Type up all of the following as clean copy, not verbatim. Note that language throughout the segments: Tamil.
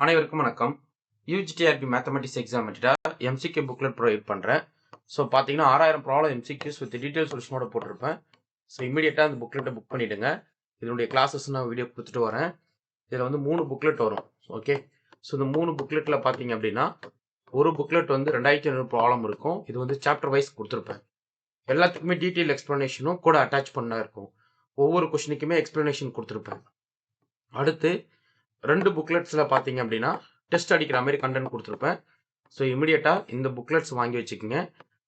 அனைவருக்கும் வணக்கம். UGTRB mathematics exam MCQ booklet provide பண்ணுறேன். ஸோ பார்த்தீங்கன்னா 6000 ப்ராப்ளம் எம்சிக்யூஸ் வித் டீட்டெயில் சொல்யூஷனோட போட்டிருப்பேன். ஸோ இமீடியட்டாக அந்த புக்லெட்டை புக் பண்ணிவிடுங்க. இதனுடைய கிளாஸஸ் நான் வீடியோ கொடுத்துட்டு வரேன். இதில் வந்து 3 புக்லெட் வரும். ஓகே, ஸோ இந்த 3 புக்லெட்டில் பார்த்தீங்க அப்படின்னா ஒரு புக்லெட் வந்து 2500 ப்ராப்ளம் இருக்கும். இது வந்து சாப்டர் வைஸ் கொடுத்துருப்பேன். எல்லாத்துக்குமே டீட்டெயில் எக்ஸ்ப்ளனேஷனும் கூட அட்டாச் பண்ண இருக்கும். ஒவ்வொரு கொஷினுக்குமே எக்ஸ்ப்ளனேஷன் கொடுத்துருப்பேன். அடுத்து 2 புக்லெட்ஸில் பார்த்தீங்க அப்படின்னா டெஸ்ட் அடிக்கிற மாதிரி கண்டென்ட் கொடுத்துருப்பேன். ஸோ இமீடியட்டாக இந்த புக்லெட்ஸ் வாங்கி வச்சுக்கோங்க.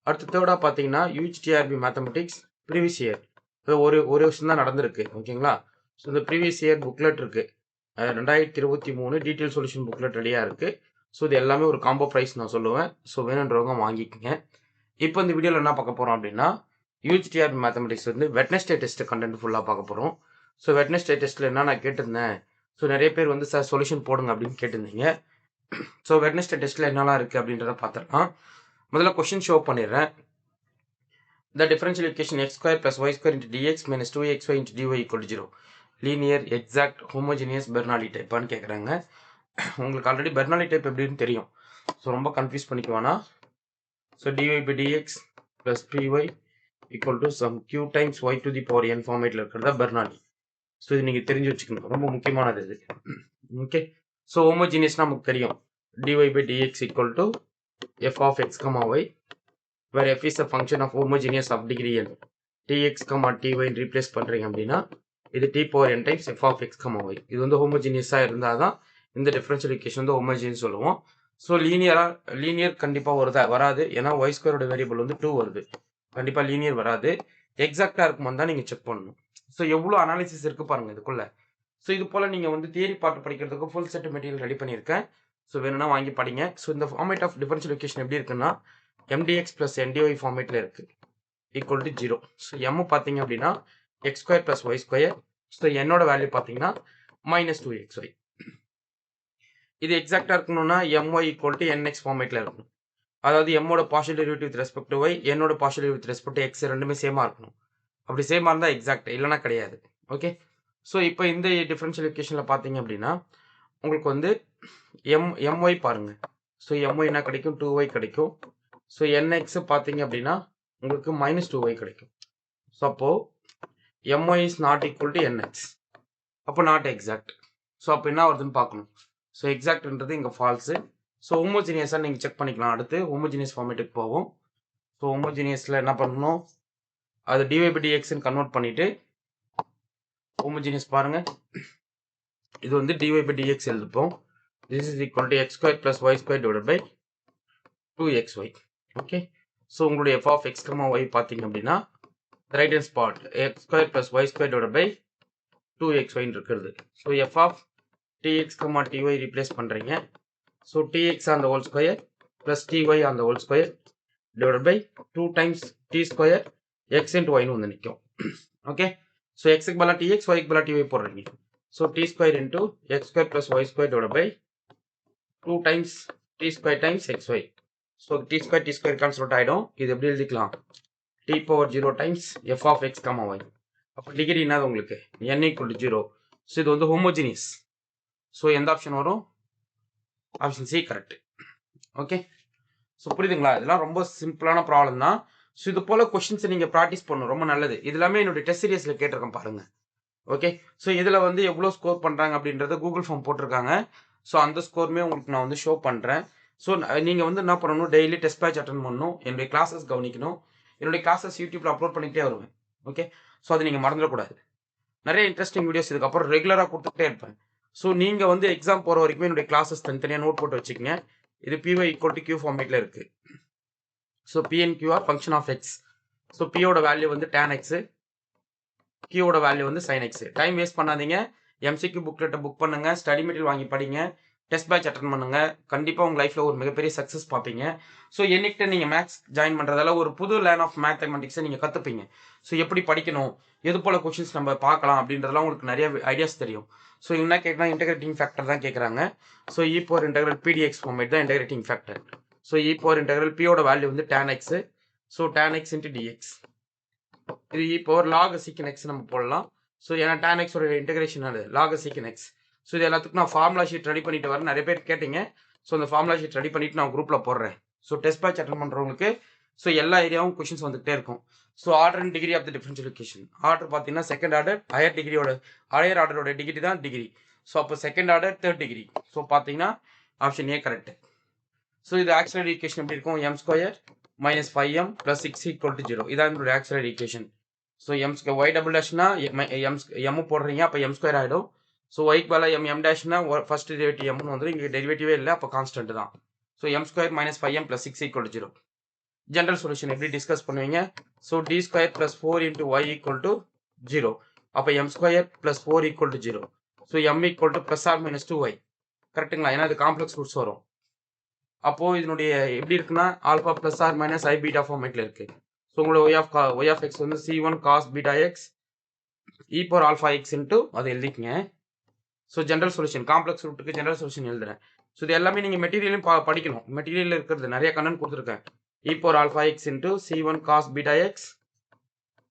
அடுத்து தேர்டாக பார்த்தீங்கன்னா யூஜிடிஆர்பி மேத்தமெட்டிக்ஸ் ப்ரீவியஸ் இயர் ஒரு வருஷம் தான் நடந்திருக்கு. ஓகேங்களா? ஸோ இந்த ப்ரீவியஸ் இயர் புக்லெட் இருக்குது. 2023 டீட்டெயில் சொல்யூஷன் புக்லெட் ரெடியாக இருக்குது. ஸோ இது எல்லாமே ஒரு காம்போ ப்ரைஸ் நான் சொல்லுவேன். ஸோ வேணுன்றவங்க வாங்கிக்கோங்க. இப்போ இந்த வீடியோவில் என்ன பார்க்க போகிறோம் அப்படின்னா யூஜிடிஆர்பி மேத்தமெட்டிக்ஸ் வந்து வெட்னஸ்டே டெஸ்ட் கண்டென்ட் ஃபுல்லாக பார்க்க போகிறோம். ஸோ வெட்னஸ்டே டெஸ்ட்டில் என்ன நான் கேட்டிருந்தேன். ஸோ நிறைய பேர் வந்து சார் சொல்யூஷன் போடுங்க அப்படின்னு கேட்டிருந்தீங்க. ஸோ வெட்னஸ்டே டெஸ்ட்டில் என்னெல்லாம் இருக்குது அப்படின்றத பார்த்துக்கலாம். முதல்ல கொஷின் ஷோ பண்ணிடுறேன். The differential equation x square plus y square into dx minus 2xy into dy equal to 0 linear exact homogeneous Bernoulli டைப்பான்னு கேட்குறாங்க. உங்களுக்கு ஆல்ரெடி பெர்னாலி டைப் எப்படின்னு தெரியும். ஸோ ரொம்ப கன்ஃபியூஸ் பண்ணிக்க வேணாம். So dy by dx plus py equal to some q times y to the power n ஃபார்மேட்டில் இருக்கிறதா பெர்னாலி. ஸோ இது நீங்கள் தெரிஞ்சு வச்சுக்கணும், ரொம்ப முக்கியமானது இது. ஓகே, ஸோ ஹோமோஜினியஸ்னா நமக்கு தெரியும். dy by dx equal to f of x comma y where f is a function of homogeneous of degree n. tx comma ty replace பண்ணுறீங்க அப்படின்னா இது t power n times f of x comma y. இது வந்து ஹோமோஜினியஸாக இருந்தால் தான் இந்த டிஃபரன்ஷியல் ஈக்குவேஷன் வந்து ஹோமோஜினியஸ் சொல்லுவோம். ஸோ லீனியர் கண்டிப்பாக வராது. ஏன்னா y ஸ்கொயரோட வேரியபிள் வந்து 2 வருது. கண்டிப்பாக லீனியர் வராது. எக்ஸாக்டாக இருக்கும்போது தான் நீங்கள் செக் பண்ணணும். ஸோ எவ்வளோ அனாலிசிஸ் இருக்கு பாருங்க இதுக்குள்ள. ஸோ இது போல் நீங்கள் வந்து தியரி பார்ட் படிக்கிறதுக்கு ஃபுல் செட் மெட்டீரியல் ரெடி பண்ணியிருக்கேன். ஸோ வேணும்னா வாங்கி படிங்க. ஸோ இந்த ஃபார்மேட் ஆஃப் டிஃபரன்ஷியல் ஈக்குவேஷன் எப்படி இருக்குன்னா mdx ப்ளஸ் ndy ஃபார்மேட்டில் இருக்குது ஈக்குவல் டு 0. ஸோ m பார்த்தீங்க அப்படின்னா x square plus y square. So என்னோட வேல்யூ பார்த்தீங்கன்னா மைனஸ் 2xy. இது எக்ஸாக்டாக இருக்கணும்னா my ஈக்குவல் டு nx ஃபார்மேட்டில் இருக்கணும். அதாவது எம்மோட partial derivative with respect to y, என்னோட partial derivative with respect to x ரெண்டுமே சேமாக இருக்கணும். அப்படி சேமாக இருந்தால் எக்ஸாக்ட், இல்லைனா கிடையாது. ஓகே, ஸோ இப்போ இந்த டிஃபரன்ஷியல் ஈக்குவேஷனில் பார்த்தீங்க அப்படின்னா உங்களுக்கு வந்து my பாருங்கள். ஸோ my என்ன கிடைக்கும், 2y கிடைக்கும். ஸோ nx பார்த்தீங்க அப்படின்னா உங்களுக்கு மைனஸ் 2y கிடைக்கும். ஸோ அப்போது my is not equal to nx, அப்போ நாட் எக்ஸாக்ட். ஸோ அப்போ என்ன வருதுன்னு பார்க்கணும். ஸோ எக்ஸாக்ட்ன்றது இங்கே ஃபால்ஸு. ஸோ ஹோமோஜினியஸாக நீங்கள் செக் பண்ணிக்கலாம். அடுத்து ஹோமோஜினியஸ் ஃபார்மேட்டுக்கு போவோம். ஸோ ஹோமோஜினியஸில் என்ன பண்ணணும், அது dy by dxன்னு கன்வெர்ட் பண்ணிவிட்டு ஹோமோஜினியஸ் பாருங்கள். இது வந்து dy by dx எழுதுப்போம். This is equal to x square plus y square divide by 2xy. Okay, so உங்களுடைய f of x, y பார்த்தீங்க அப்படின்னா right hand spot x square plus y square divide by 2xyன்னு இருக்கிறது. So f of tx, ty replace பண்ணுறீங்க. So tx on the whole square plus ty on the whole square divide by 2 times t square x into ஒய்னு வந்து நிற்கும். ஓகே, ஸோ எக்ஸுக்கு பதிலாக tx, ஒய்க்கு பதிலாக ty போடுறீங்க. So t square into x square plus y square divide by 2 times t square times xy. So t square cancel out ஆகிடும். இது எப்படி எழுதிக்கலாம், t power 0 times f of x, y. அப்போ டிகிரி என்னது உங்களுக்கு n ஈக்குவல் டு 0. ஸோ இது வந்து ஹோமோஜினியஸ். ஸோ எந்த ஆப்ஷன் வரும், option C correct. Okay, so புரியுதுங்களா? இதெல்லாம் ரொம்ப சிம்பிளான ப்ராப்ளம் தான். ஸோ இது போல் கொஷின்ஸை நீங்கள் ப்ராக்டிஸ் பண்ணணும், ரொம்ப நல்லது. இது எல்லாமே என்னுடைய டெஸ்ட் சீரியஸில் கேட்டிருக்கேன் பாருங்கள். ஓகே, ஸோ இதில் வந்து எவ்வளோ ஸ்கோர் பண்ணுறாங்க அப்படின்றத கூகுள் ஃபார்ம் போட்டிருக்காங்க. ஸோ அந்த ஸ்கோருமே உங்களுக்கு நான் வந்து ஷோ பண்ணுறேன். ஸோ நீங்கள் வந்து என்ன பண்ணணும், டெய்லி டெஸ்ட் பேட்ச் அட்டன் பண்ணணும், என்னுடைய கிளாஸஸ் கவனிக்கணும். என்னுடைய கிளாஸஸ் யூடியூப்பில் அப்லோட் பண்ணிகிட்டே வருவேன். ஓகே, ஸோ அதை நீங்கள் மறந்துடக்கூடாது. நிறைய இன்ட்ரெஸ்டிங் வீடியோஸ் இதுக்கப்புறம் ரெகுலராக கொடுத்துட்டே இருப்பேன். ஸோ நீங்கள் வந்து எக்ஸாம் போகிற வரைக்கும் என்னுடைய கிளாஸஸ் தனித்தனியாக நோட் போட்டு வச்சுக்கோங்க. இது py ஈக்குவல் டு q ஃபார்மேட்டில் இருக்குது. So p and q are function of x. So பியோட வேல்யூ வந்து tan x, கியூவோட வேல்யூ வந்து sin x. டைம் வேஸ்ட் பண்ணாதீங்க. எம்சிக்யூ புக்லெட்டை புக் பண்ணுங்கள், ஸ்டடி மெட்டீரியல் வாங்கி படிங்க, டெஸ்ட் பேட்ச் அட்டன் பண்ணுங்கள். கண்டிப்பாக உங்கள் லைஃப்பில் ஒரு மிகப்பெரிய சக்ஸஸ் பார்ப்பீங்க. ஸோ என்னைக்கிட்ட நீங்கள் மேக்ஸ் ஜாயின் பண்ணுறதால ஒரு புது லேர்ன் ஆஃப் மேத்தமெட்டிக்ஸை நீங்கள் கற்றுப்பீங்க. ஸோ எப்படி படிக்கணும், எது போல் கொஷின்ஸ் நம்ம பார்க்கலாம் அப்படின்றதெல்லாம் உங்களுக்கு நிறைய ஐடியாஸ் தெரியும். ஸோ என்ன கேட்குறா, இன்டெகிரேட்டிங் ஃபேக்டர் தான் கேட்குறாங்க. So e power integral pdx format தான் integrating factor. So e power integral பியோட வேல்யூ வந்து tan x. So tan x into dx. இது இப்போ லாக் சீக்கன் எக்ஸ் நம்ம போடலாம். ஸோ ஏன்னா tan x ஓட இன்டெகிரேஷன் log சீக்கன் எக்ஸ். ஸோ இது எல்லாத்துக்கும் நான் ஃபார்முலா ஷீட் ரெடி பண்ணிட்டு வரேன். நிறைய பேர் கேட்டீங்க. ஸோ அந்த ஃபார்முலா ஷீட் ரெடி பண்ணிட்டு நான் குரூப்பில் போடுறேன். ஸோ டெஸ்ட் பேட்ச் அட்டன் பண்ணுறவங்களுக்கு ஸோ எல்லா ஏரியாவும் கொஷின்ஸ் வந்துகிட்டே இருக்கும். So order and degree of the differential equation. Order பார்த்தீங்கன்னா செகண்ட் ஆர்டர் ஹையர் ஆர்டரோட டிகிரி தான் டிகிரி. ஸோ அப்போ second order third degree. So பார்த்தீங்கன்னா ஆப்ஷன் ஏ கரெக்ட். ஸோ இது ஆக்சிலரி ஈக்குவேஷன் எப்படி இருக்கும்? M square minus 5m + 6 = 0. இதான் என்னோட auxiliary equation. So Y double டேஷ்னா எம் போடுறீங்க, அப்போ எம் ஸ்கொயர் ஆகிடும். ஸோ ஒய்க்கு பதிலாக எம் டேஷ்னா ஃபர்ஸ்ட் டெரிவேட்டிவ் எம்னு வந்துடும். இங்கே டெரிவேட்டிவே இல்லை, அப்போ கான்ஸ்டன்ட் தான். So m square minus 5m + 6 = 0. General solution எப்படி டிஸ்கஸ் பண்ணுவீங்க? So D square + 4 × y = 0. அப்போ M square + 4 = 0. So M = +or-2y. கரெக்டுங்களா? ஏன்னா இது காம்ப்ளெக்ஸ் ரூட்ஸ் வரும். அப்போ இதனுடைய எப்படி இருக்குன்னா alpha plus R minus I beta ஃபார்மேட்ல இருக்கு. ஸோ உங்களோட ஒய் ஆஃப் எக்ஸ் வந்து c1 cos beta X e⁴ into அதை எழுதிக்கங்க. ஸோ ஜென்ரல் சொல்யூஷன் காம்ப்ளெக்ஸ் ரூட்டுக்கு ஜென்ரல் சொல்யூஷன் எழுதுறேன். ஸோ இது எல்லாமே நீங்கள் மெட்டீரியலும் படிக்கணும். மெட்டீரியல் இருக்கிறது நிறைய கண்ணன் கொடுத்துருக்கேன். e⁴ into c1 cos beta X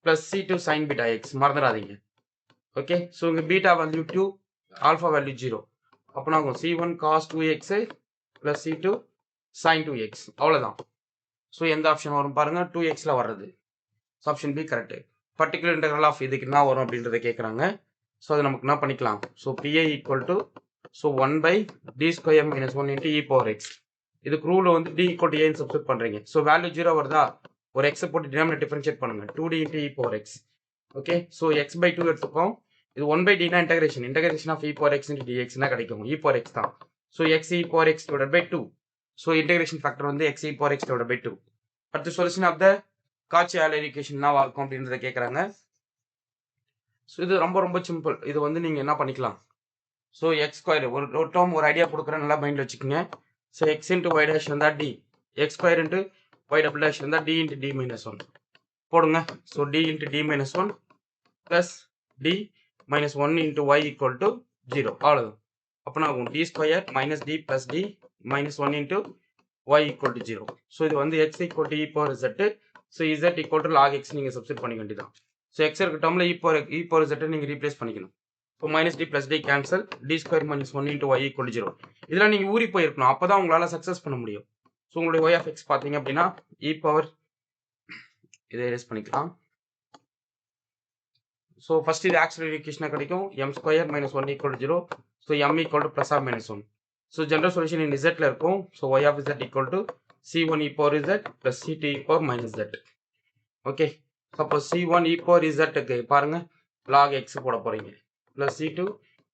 + c2 sin beta X மறந்துடாதீங்க. ஓகே. ஸோ இங்கே பீட்டா வேல்யூ 2, ஆல்ஃபா வேல்யூ 0. அப்போ நான் c1 cos 2x + c2 sin 2x அவ்வளோதான். ஸோ எந்த ஆப்ஷன் வரும் பாருங்க? 2xல வர்றது. So option B correct. Particular integral of இதுக்கு என்ன வரும் அப்படின்றத கேட்குறாங்க. ஸோ அது நமக்கு என்ன பண்ணிக்கலாம்? So PI = 1/d² - 1 × e⁴x. இதுக்கு ரூல் வந்து d = a சப்ஸ்டிட் பண்றீங்க. ஸோ வேல்யூ 0 வருதா? ஒரு x போட்டு டினாமினேட்டர் டிஃபரன்ஷியேட் பண்ணுங்க. 2d × e⁴x. Okay. So x/2 எடுத்துப்போம். இது 1/d னா இன்டகிரேஷன் ஆஃப் e⁴x × dx னா கிடைக்கும். e⁴x தான். So x e⁴x / 2. So integration factor வந்து x e⁴x / 2. அடுத்த சொல்யூஷன் ஆஃப் த காச்சி-ஆய்லர் ஈக்குவேஷன் என்னவா இருக்கும் அப்படின்றத கேட்குறாங்க. ஸோ இது ரொம்ப ரொம்ப சிம்பிள். இது வந்து நீங்கள் என்ன பண்ணிக்கலாம்? ஸோ x² ஒரு டேர்ம் ஒரு ஐடியா கொடுக்குறேன், நல்லா மைண்டில் வச்சுக்கோங்க. ஸோ x × y dash இருந்தால் d, x² × y double dash இருந்தால் d × d - 1 போடுங்க. So d × d - 1 + d - 1 × y = 0. அவ்வளோதான். அப்போ நான் d² - d + d - 1 × y = 0. So இது வந்து x = e⁴z. So z = log x நீங்கள் சப்ஸ்டிட் பண்ணிக்க வேண்டியதான். ஸோ x இருக்க டேர்மில் e⁴z நீங்கள் ரீப்ளேஸ் பண்ணிக்கணும். இப்போ -d + d cancel, d² - 1 × y = 0. இதெல்லாம் நீங்கள் ஊறி போயிருக்கணும், அப்போ தான் உங்களால் சக்ஸஸ் பண்ண முடியும். ஸோ உங்களுடைய y of x பார்த்தீங்க அப்படின்னா இதை எரேஸ் பண்ணிக்கலாம். ஸோ ஃபர்ஸ்ட் இது ஆக்சிலரி ஈக்குவேஷனாக கிடைக்கும். m² - 1 = 0. So m = +or-1. So general solution இன் z இருக்கும். So y of z = c1 e⁴z + c2 e⁻ z. Okay. அப்போ c1 e⁴zக்கு பாருங்க log x போட போறீங்க, + c2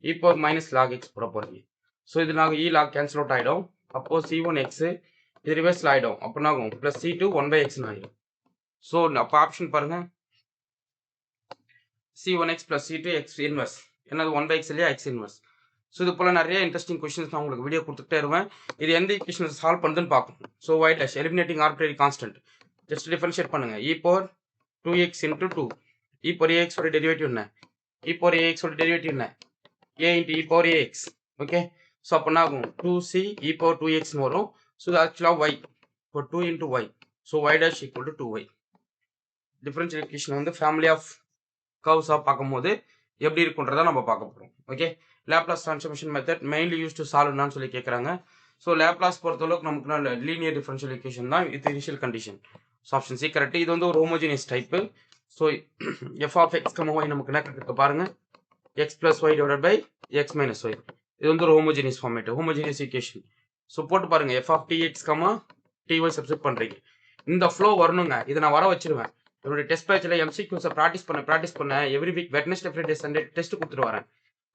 e⁻ log x போட போறீங்க. ஸோ இது நாங்கள் log கேன்சல் அவுட் ஆகிடும். அப்போ c1x இது ரிவர்ஸில் ஆகிடும். அப்போ நாங்கள் +c2 1/x ஆகிடும். ஸோ அப்போ ஆப்ஷன் பாருங்க, c1x + c2 x இன்வெர்ஸ். என்னது 1/x இல்லையா? x inverse. ஸோ இது போல் நிறைய இன்ட்ரெஸ்டிங் கொஸ்டின்ஸ் நான் உங்களுக்கு வீடியோ கொடுத்துட்டே இருவேன். இது எந்த ஈக்குவேஷன் சால்வ் பண்ணுதுன்னு பார்க்கணும். So y dash eliminating arbitrary constant just differentiate பண்ணுங்க. e⁴2x × 2. e⁴ax ஓட டெரிவேட்டிவ் என்ன? e⁴ax ஓட டெரிவேட்டிவ் என்ன? a × e⁴ax. ஓகே. ஸோ அப்போ என்ன ஆகும்? 2c e⁴2x வரும். ஸோ இது ஆக்சுவலாக y. இப்போ 2 × y. So y dash = 2y. Differential equation வந்து ஃபேமிலி ஆஃப் கர்வ்ஸாக பார்க்கும்போது எப்படி இருக்குன்றதை நம்ம பார்க்க போகிறோம். Okay. Laplace transformation method mainly use to solve என்னன்னு சொல்லி கேட்குறாங்க. ஸோ லேப்லாஸ் பொறுத்தளவுக்கு நமக்கு லீனியர் டிஃபரன்ஷியல் ஈக்குவேஷன் தான் with initial condition. So option C correct. இது வந்து ஒரு homogeneous type. So f of x, y நமக்கு என்ன கிடைக்க பாருங்க, x + y / x - y. இது வந்து ஒரு homogeneous format, homogeneous equation. So போட்டு பாருங்க, f of tx, ty substitute பண்ணுறீங்க. இந்த ஃப்ளோ வரணுங்க. இதை நான் வர வச்சிருவேன். என்னுடைய டெஸ்ட் பேட்சில் MCQஸை ப்ராக்டிஸ் பண்ண every week Wednesday Friday Sunday test கொடுத்துட்டு வரேன்.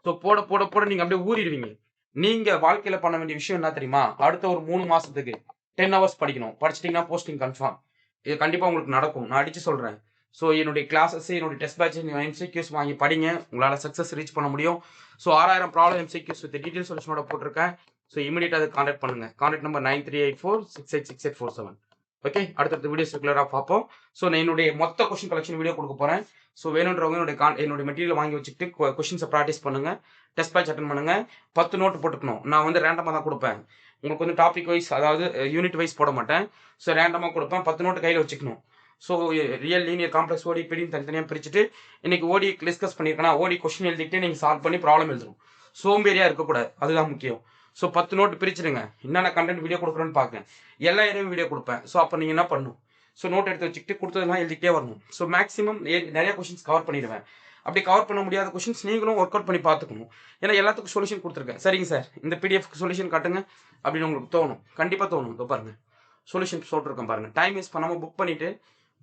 ஸோ போட நீங்கள் அப்படியே ஊறிடுவீங்க. நீங்கள் வாழ்க்கையில் பண்ண வேண்டிய விஷயம் என்ன தெரியுமா? அடுத்த ஒரு 3 மாதத்துக்கு 10 hours படிக்கணும். படிச்சிட்டிங்கன்னா போஸ்டிங் கன்ஃபார்ம். இது கண்டிப்பாக உங்களுக்கு நடக்கும், நான் அடித்து சொல்கிறேன். ஸோ என்னுடைய கிளாஸஸ், என்னுடைய டெஸ்ட் பேட்ச், MCQஸ் வாங்கி படிங்க. உங்களால் சக்ஸஸ் ரீச் பண்ண முடியும். ஸோ 6000 ப்ராப்ளம் MCQஸ் வித் டீட்டெயில் சொல்யூஷனோட போட்டிருக்கேன். ஸோ இமீடியட்டாக அதை கான்டாக்ட் பண்ணுங்கள். Contact number 9384686847. ஓகே. அடுத்தடுத்த வீடியோஸ் ரெகுலராக பார்ப்போம். ஸோ நான் என்னுடைய மொத்த கொஸ்டின் கலெக்ஷன் வீடியோ கொடுக்க போகிறேன். ஸோ வேணுன்றவங்க என்னுடைய மெட்டீரியல் வாங்கி வச்சுட்டு கொஸ்டின்ஸை ப்ராக்டிஸ் பண்ணுங்கள். டெஸ்ட் பேட்ச் அட்டன் பண்ணுங்கள். 10 நோட்டு போட்டுக்கணும். நான் வந்து ரேண்டமாக தான் கொடுப்பேன். உங்களுக்கு வந்து டாபிக் வைஸ், அதாவது யூனிட் வைஸ் போட மாட்டேன். ஸோ ரேண்டமாக கொடுப்பேன். 10 நோட்டு கையில் வச்சுக்கணும். ஸோ ரியல், லீனியர், காம்ப்ளெக்ஸ், ஓடி, பிடின்னு தனித்தனியாக பிரிச்சுட்டு இன்னைக்கு ஓடி டிஸ்கஸ் பண்ணியிருக்கேன்னா ஓடி கொஸ்டின் எழுதிட்டு நீங்கள் சால்வ் பண்ணி ப்ராப்ளம் எழுதணும். சோம்பேறியாக இருக்கக்கூடாது, அதுதான் முக்கியம். ஸோ 10 நோட்டு பிரிச்சுடுங்க. என்னென்ன கண்டென்ட் வீடியோ கொடுக்குறோன்னு பார்க்குறேன். எல்லா ஏரியாவும் வீடியோ கொடுப்பேன். ஸோ அப்போ நீங்கள் என்ன பண்ணணும்? ஸோ நோட் எடுத்து வச்சுக்கிட்டு கொடுத்ததெல்லாம் எழுதிட்டே வரணும். ஸோ மேக்ஸிமம் நிறைய கொஷின்ஸ் கவர் பண்ணிடுவேன். அப்படி கவர் பண்ண முடியாத கொஷின்ஸ் நீங்களும் ஒர்க் அவுட் பண்ணி பார்த்துக்கணும். ஏன்னா எல்லாத்துக்கும் சொல்யூஷன் கொடுத்துருக்கேன். சரிங்க சார், இந்த பிடிஎஃப்க்கு சொல்யூஷன் காட்டுங்க அப்படின்னு உங்களுக்கு தோணும். கண்டிப்பாக தோணும். இதோ பாருங்க, சொல்யூஷன் சொல்லிருக்கேன் பாருங்க. டைம் வேஸ்ட் பண்ணாமல் புக் பண்ணிவிட்டு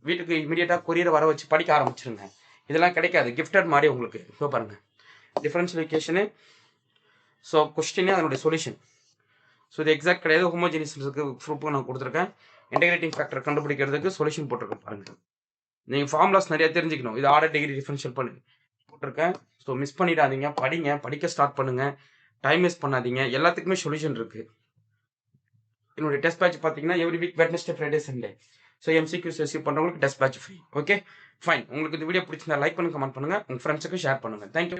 வீட்டுக்கு இமீடியட்டாக கொரியரை வர வச்சு படிக்க ஆரம்பிச்சிருங்க. இதெல்லாம் கிடைக்காது, கிஃப்டட் மாதிரி உங்களுக்கு. இதோ பாருங்க, டிஃபரன்ஷியேஷனு, ஸோ கொஸ்டினே அதனுடைய சொல்யூஷன். ஸோ இது எக்ஸாக்ட் கிடையாது, ஹோமோஜினியஸுக்கு ப்ரூஃபும் நான் கொடுத்துருக்கேன். இன்டெகிரேட்டிங் ஃபேக்டர் கண்டுபிடிக்கிறதுக்கு சொல்யூஷன் போட்டிருக்கேன் பாருங்க. நீங்கள் ஃபார்முலாஸ் நிறைய தெரிஞ்சுக்கணும். இது ஆர்டர் டிகிரி டிஃபரன்ஷியல் பண்ணி போட்டிருக்கேன். ஸோ மிஸ் பண்ணிடாதீங்க, படிங்க, படிக்க ஸ்டார்ட் பண்ணுங்க, டைம் வேஸ்ட் பண்ணாதீங்க. எல்லாத்துக்குமே சொல்யூஷன் இருக்கு. என்னுடைய டெஸ்ட் பேட்ச் பார்த்தீங்கன்னா every week Wednesday, Friday, Sunday. So MCQs receive பண்ணுறவங்களுக்கு test batch free. Okay fine. உங்களுக்கு இந்த வீடியோ பிடிச்சிருந்தா லைக் பண்ணுங்க, கமெண்ட் பண்ணுங்க, உங்கள் ஃப்ரெண்ட்ஸுக்கு ஷேர் பண்ணுங்க. தேங்க்யூ.